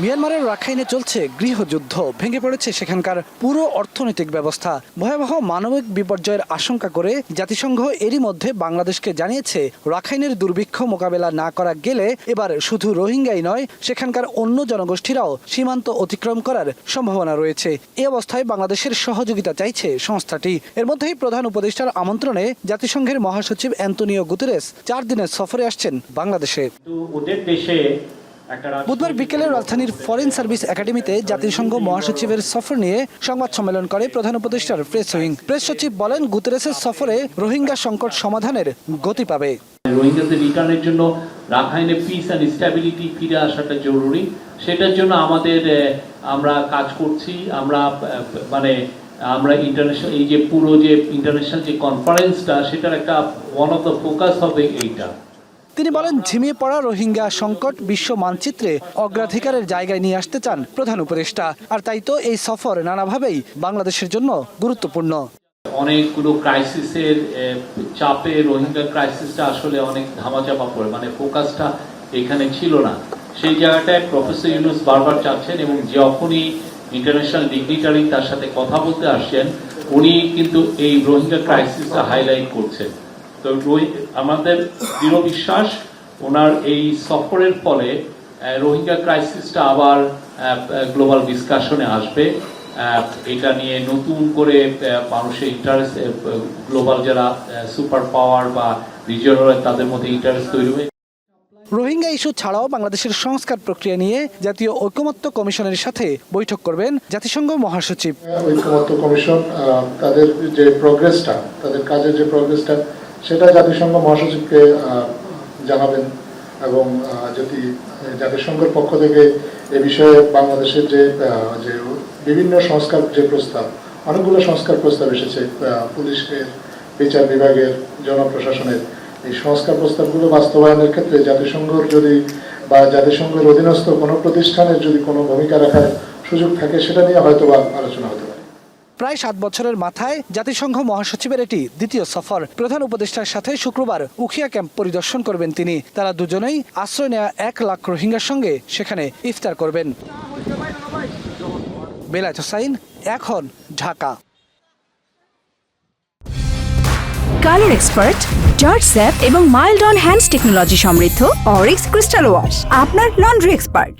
মিয়ানমারের রাখাইনে চলছে গৃহযুদ্ধ। ভেঙে পড়েছে সেখানকার পুরো অর্থনৈতিক ব্যবস্থা। ভয়াবহ মানবিক বিপর্যয়ের আশঙ্কা করে জাতিসংঘ এরই মধ্যে বাংলাদেশকে জানিয়েছে, রাখাইনের দুর্ভিক্ষ মোকাবেলা না করা গেলে এবার শুধু রোহিঙ্গাই নয়, সেখানকার অন্য জনগোষ্ঠীরাও সীমান্ত অতিক্রম করার সম্ভাবনা রয়েছে। এ অবস্থায় বাংলাদেশের সহযোগিতা চাইছে সংস্থাটি। এর মধ্যেই প্রধান উপদেষ্টার আমন্ত্রণে জাতিসংঘের মহাসচিব অ্যান্তোনিও গুতেরেস 4 দিনের সফরে আসছেন বাংলাদেশে। বুধবার বিকেলে রাজধানীর ফরেন সার্ভিস একাডেমিতে জাতিসংঘ মহাসচিবের সফর নিয়ে সংবাদ সম্মেলন করে প্রধান উপদেষ্টার প্রেস উইং। প্রেস সচিব বলেন, গুতেরেসের সফরে রোহিঙ্গা সংকট সমাধানের গতি পাবে। রোহিঙ্গাদের রিটার্নের জন্য রাখাইনে পিস অ্যান্ড স্ট্যাবিলিটি ফিরে আসাটা জরুরি। সেটার জন্য আমরা কাজ করছি। আমরা ইন্টারন্যাশনাল এই যে পুরো যে ইন্টারন্যাশনাল যে কনফারেন্সটা, সেটার একটা ওয়ান অফ দ্য ফোকাস হবে এইটা। তিনি বলেন, ঝিমিয়ে পড়া রোহিঙ্গা সংকট বিশ্ব মানচিত্রে অগ্রাধিকারের জায়গায় নিয়ে আসতে চান প্রধান উপদেষ্টা। আর তাই তো এই সফর নানাভাবেই বাংলাদেশের জন্য গুরুত্বপূর্ণ। অনেকগুলো ক্রাইসিসের চাপে রোহিঙ্গা ক্রাইসিসটা আসলে অনেক ধামাচাপা পড়ে, ফোকাসটা এখানে ছিল না। সেই জায়গাটায় প্রফেসর ইউনূস বারবার চাচ্ছেন, এবং যখনই ইন্টারন্যাশনাল ডিগনিটারি তার সাথে কথা বলতে আসছেন, উনি কিন্তু এই রোহিঙ্গা ক্রাইসিসটা হাইলাইট করছেন। তো আমাদের দৃঢ় বিশ্বাস, ওনার এই সফরের ফলে রোহিঙ্গা ক্রাইসিসটা আবার গ্লোবাল ডিসকাশনে আসবে। এটা নিয়ে নতুন করে মানুষের ইন্টারেস্ট, গ্লোবাল যারা সুপার পাওয়ার বা রিজিয়নাল, তাদের মধ্যে ইন্টারেস্ট তৈরি হবে। রোহিঙ্গা ইস্যু ছাড়াও বাংলাদেশের সংস্কার প্রক্রিয়া নিয়ে জাতীয় ঐকমত্য কমিশনের সাথে বৈঠক করবেন জাতিসংঘ মহাসচিব। ঐকমত্য কমিশন তাদের যে প্রোগ্রেসটা, তাদের কাজের যে প্রোগ্রেসটা, সেটা জাতিসংঘ মহাসচিবকে জানাবেন, এবং যদি জাতিসংঘের পক্ষ থেকে এ বিষয়ে বাংলাদেশের যে বিভিন্ন সংস্কার যে প্রস্তাব, অনেকগুলো সংস্কার প্রস্তাব এসেছে পুলিশের, বিচার বিভাগের, জনপ্রশাসনের, এই সংস্কার প্রস্তাবগুলো বাস্তবায়নের ক্ষেত্রে জাতিসংঘের অধীনস্থ কোনো প্রতিষ্ঠানের যদি কোনো ভূমিকা রাখার সুযোগ থাকে, সেটা নিয়ে হয়তো আলোচনা হতে পারে। প্রায় 7 বছরের মাথায় জাতিসংঘ মহাসচিবের এটি দ্বিতীয় সফর। প্রধান উপদেষ্টার সাথে শুক্রবার উখিয়া ক্যাম্প পরিদর্শন করবেন তিনি। তারা দুজনেই আশ্রয় নেওয়া 1 লাখ রোহিঙ্গার সঙ্গে সেখানে ইফতার করবেন। বেলায়েত হোসাইন, এখন, Dhaka. Colour expert, George sap এবং মাইল্ড অন হ্যান্ডস টেকনোলজি সমৃদ্ধ অরিক্স ক্রিস্টাল ওয়াশ আপনার লন্ড্রি এক্সপার্ট।